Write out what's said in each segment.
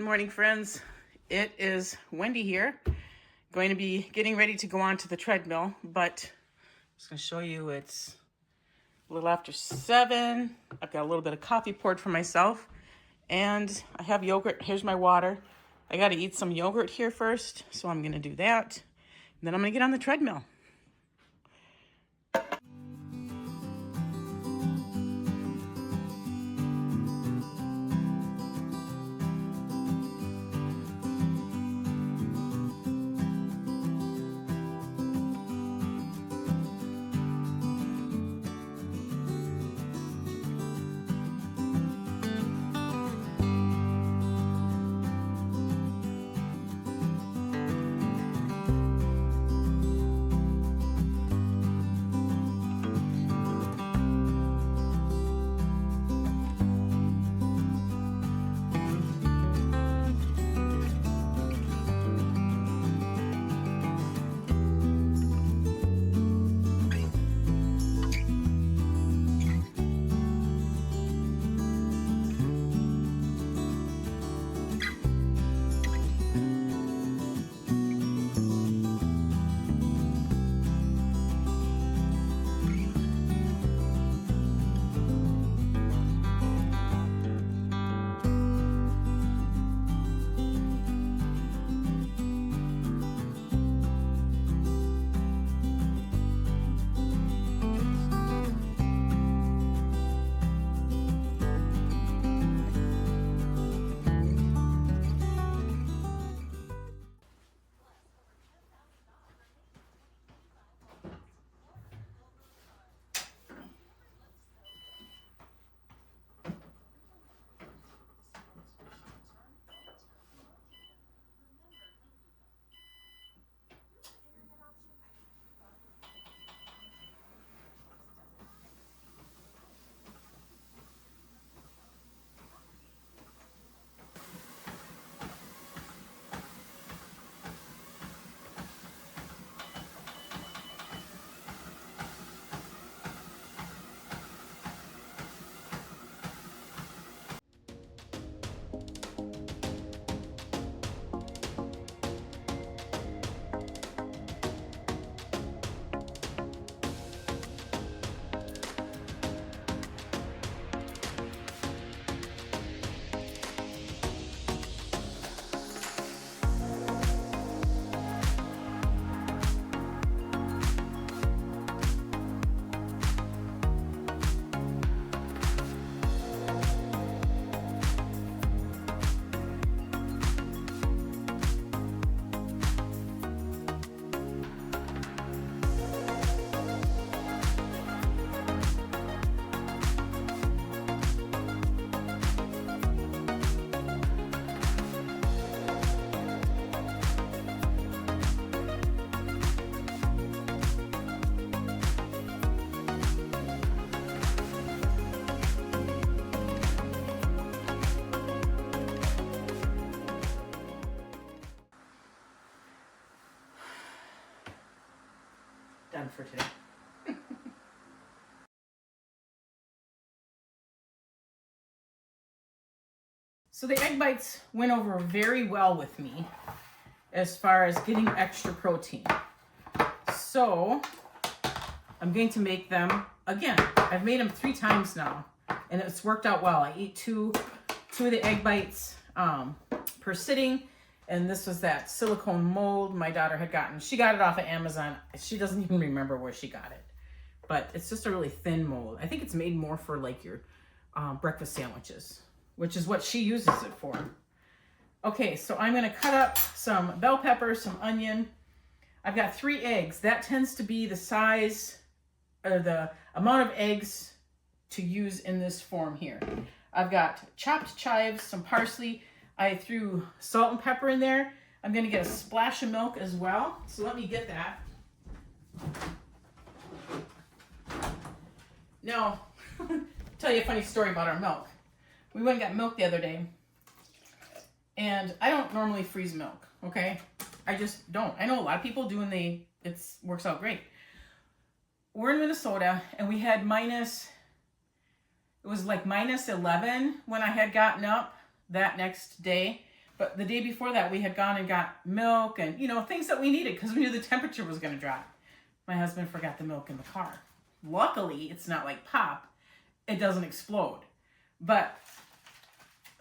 Good morning, friends. It is Wendy here. Going to be getting ready to go on to the treadmill, but I'm just going to show you it's a little after 7. I've got a little bit of coffee poured for myself, and I have yogurt. Here's my water. I got to eat some yogurt here first, so I'm going to do that. And then I'm going to get on the treadmill. Done for today. So the egg bites went over very well with me as far as getting extra protein. So I'm going to make them again. I've made them 3 times now, and it's worked out well. I eat two of the egg bites per sitting, and this was that silicone mold my daughter had gotten. She got it off of Amazon. She doesn't even remember where she got it, but it's just a really thin mold. I think it's made more for like your breakfast sandwiches, which is what she uses it for. Okay, so I'm going to cut up some bell pepper, some onion. I've got 3 eggs. That tends to be the size or the amount of eggs to use in this form here. I've got chopped chives, some parsley. I threw salt and pepper in there. I'm going to get a splash of milk as well. So let me get that. Now, tell you a funny story about our milk. We went and got milk the other day, and I don't normally freeze milk, okay? I just don't. I know a lot of people do, and it works out great. We're in Minnesota, and we had it was like -11 when I had gotten up that next day. But the day before that, we had gone and got milk and, you know, things that we needed because we knew the temperature was going to drop. My husband forgot the milk in the car. Luckily, it's not like pop. It doesn't explode. But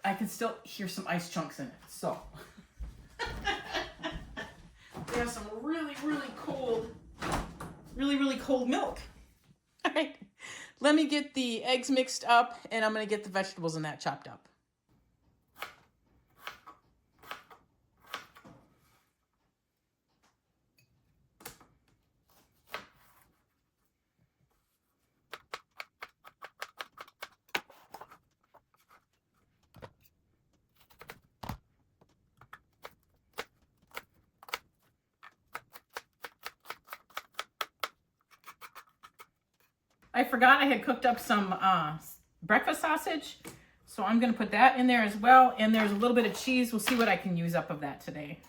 I can still hear some ice chunks in it. So we have some really, really cold milk. All right. Let me get the eggs mixed up, and I'm going to get the vegetables in that chopped up. I forgot I had cooked up some breakfast sausage, so I'm going to put that in there as well. And there's a little bit of cheese. We'll see what I can use up of that today.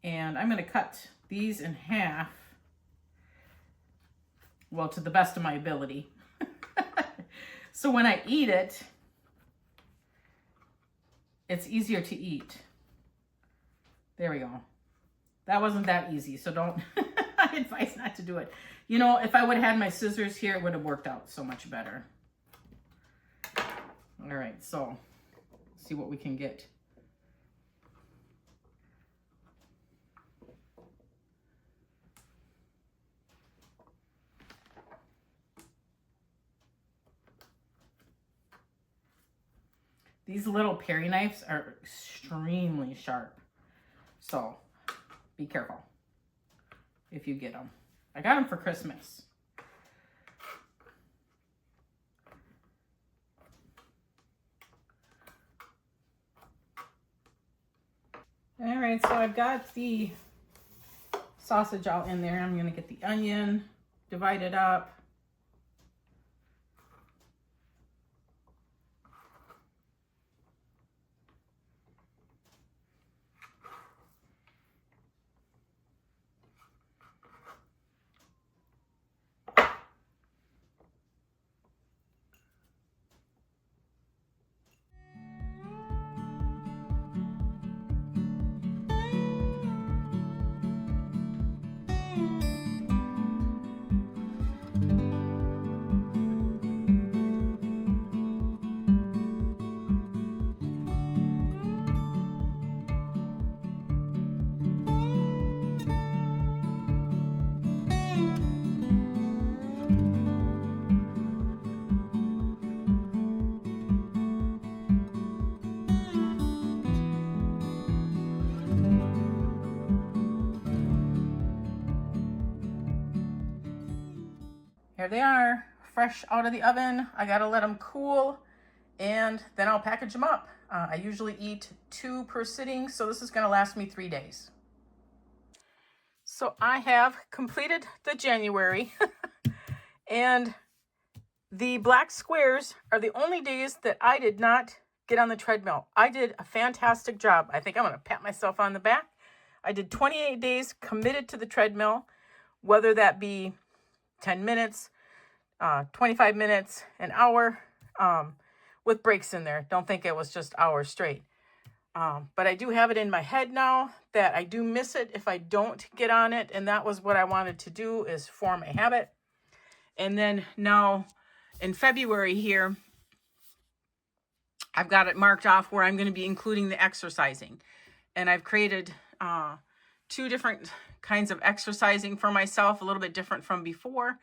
And I'm going to cut these in half, well, to the best of my ability. So when I eat it, it's easier to eat. There we go. That wasn't that easy, so don't, I advise not to do it. You know, if I would have had my scissors here, it would have worked out so much better. All right, so see what we can get. These little paring knives are extremely sharp, so be careful if you get them. I got them for Christmas. All right, so I've got the sausage all in there. I'm gonna get the onion, divide it up. Here they are, fresh out of the oven. I gotta let them cool, and then I'll package them up. I usually eat 2 per sitting, so this is gonna last me 3 days. So I have completed the January, and the black squares are the only days that I did not get on the treadmill. I did a fantastic job. I think I'm gonna pat myself on the back. I did 28 days committed to the treadmill, whether that be 10 minutes, 25 minutes, an hour, with breaks in there. Don't think it was just hours straight. But I do have it in my head now that I do miss it if I don't get on it. And that was what I wanted to do, is form a habit. And then now in February here, I've got it marked off where I'm going to be including the exercising. And I've created 2 different kinds of exercising for myself, a little bit different from before.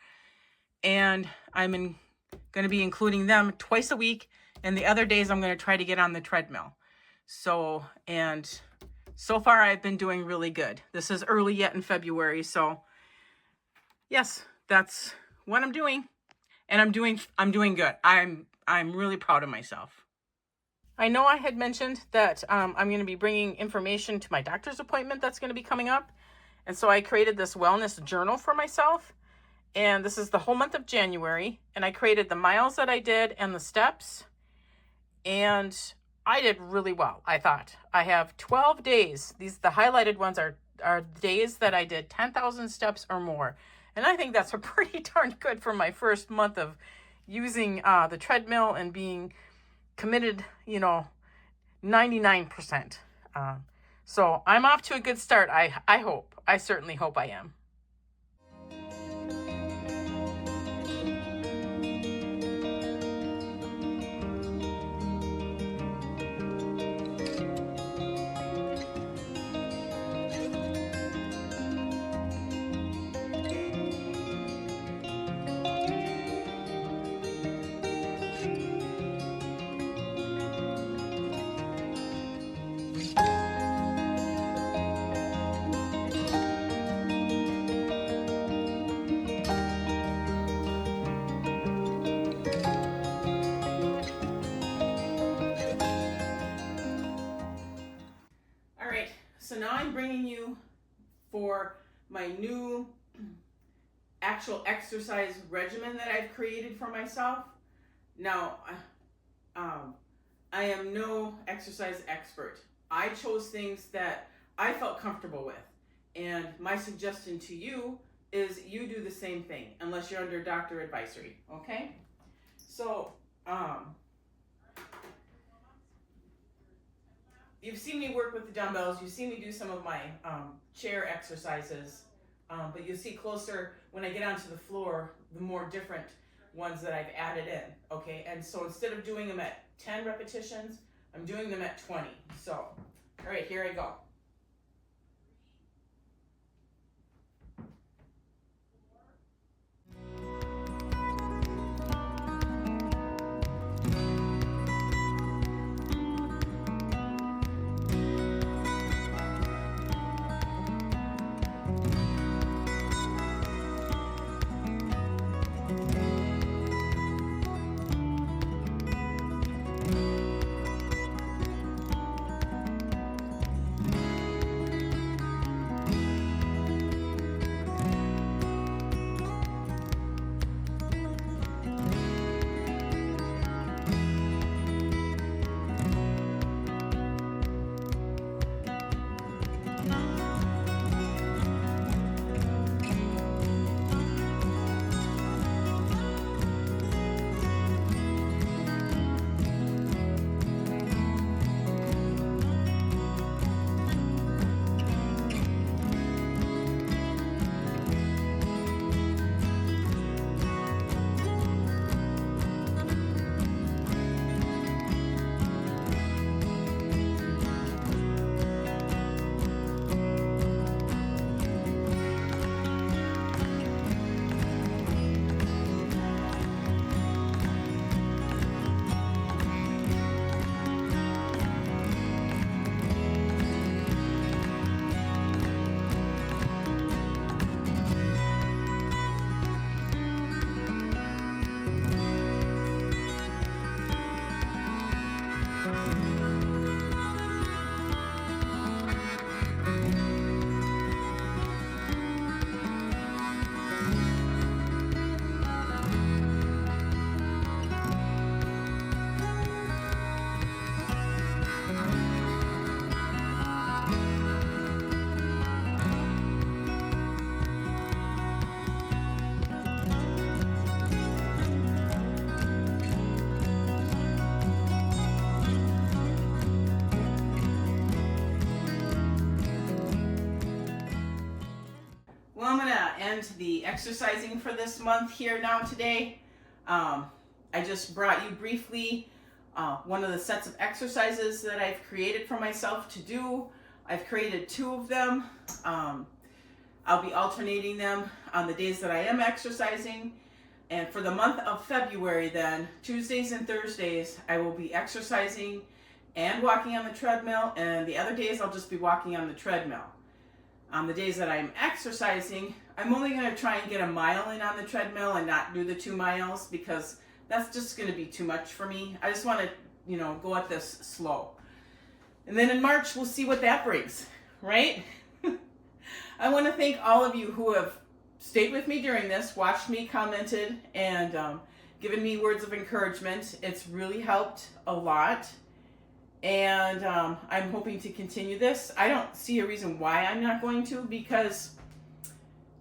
And I'm going to be including them twice a week. And the other days I'm going to try to get on the treadmill. So, and so far I've been doing really good. This is early yet in February. So yes, that's what I'm doing. And I'm doing good. I'm really proud of myself. I know I had mentioned that I'm going to be bringing information to my doctor's appointment that's going to be coming up. And so I created this wellness journal for myself. And this is the whole month of January. And I created the miles that I did and the steps. And I did really well, I thought. I have 12 days. The highlighted ones are days that I did 10,000 steps or more. And I think that's a pretty darn good for my first month of using the treadmill and being committed, 99%. So I'm off to a good start. I hope. I certainly hope I am. So now I'm bringing you for my new actual exercise regimen that I've created for myself. Now, I am no exercise expert. I chose things that I felt comfortable with. And my suggestion to you is you do the same thing, unless you're under doctor advisory, okay? So, you've seen me work with the dumbbells. You've seen me do some of my chair exercises. But you'll see closer when I get onto the floor, the more different ones that I've added in, okay? And so instead of doing them at 10 repetitions, I'm doing them at 20. So, all right, here I go. Well, I'm gonna end the exercising for this month here now today. I just brought you briefly one of the sets of exercises that I've created for myself to do. I've created 2 of them. I'll be alternating them on the days that I am exercising. And for the month of February then, Tuesdays and Thursdays, I will be exercising and walking on the treadmill, and the other days I'll just be walking on the treadmill. On the days that I'm exercising, I'm only going to try and get a mile in on the treadmill and not do the 2 miles because that's just going to be too much for me. I just want to, go at this slow. And then in March, we'll see what that brings, right? I want to thank all of you who have stayed with me during this, watched me, commented, and given me words of encouragement. It's really helped a lot. And I'm hoping to continue this. I don't see a reason why I'm not going to, because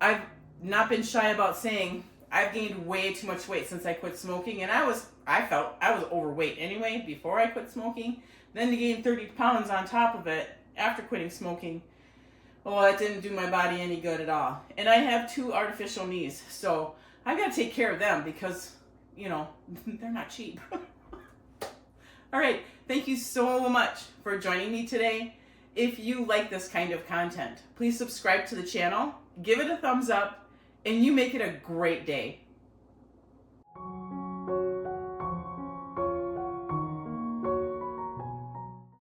I've not been shy about saying I've gained way too much weight since I quit smoking, and I felt I was overweight anyway before I quit smoking. Then to gain 30 pounds on top of it after quitting smoking, well, that didn't do my body any good at all. And I have 2 artificial knees, so I got to take care of them because, you know, they're not cheap. All right, thank you so much for joining me today. If you like this kind of content, please subscribe to the channel, give it a thumbs up, and you make it a great day.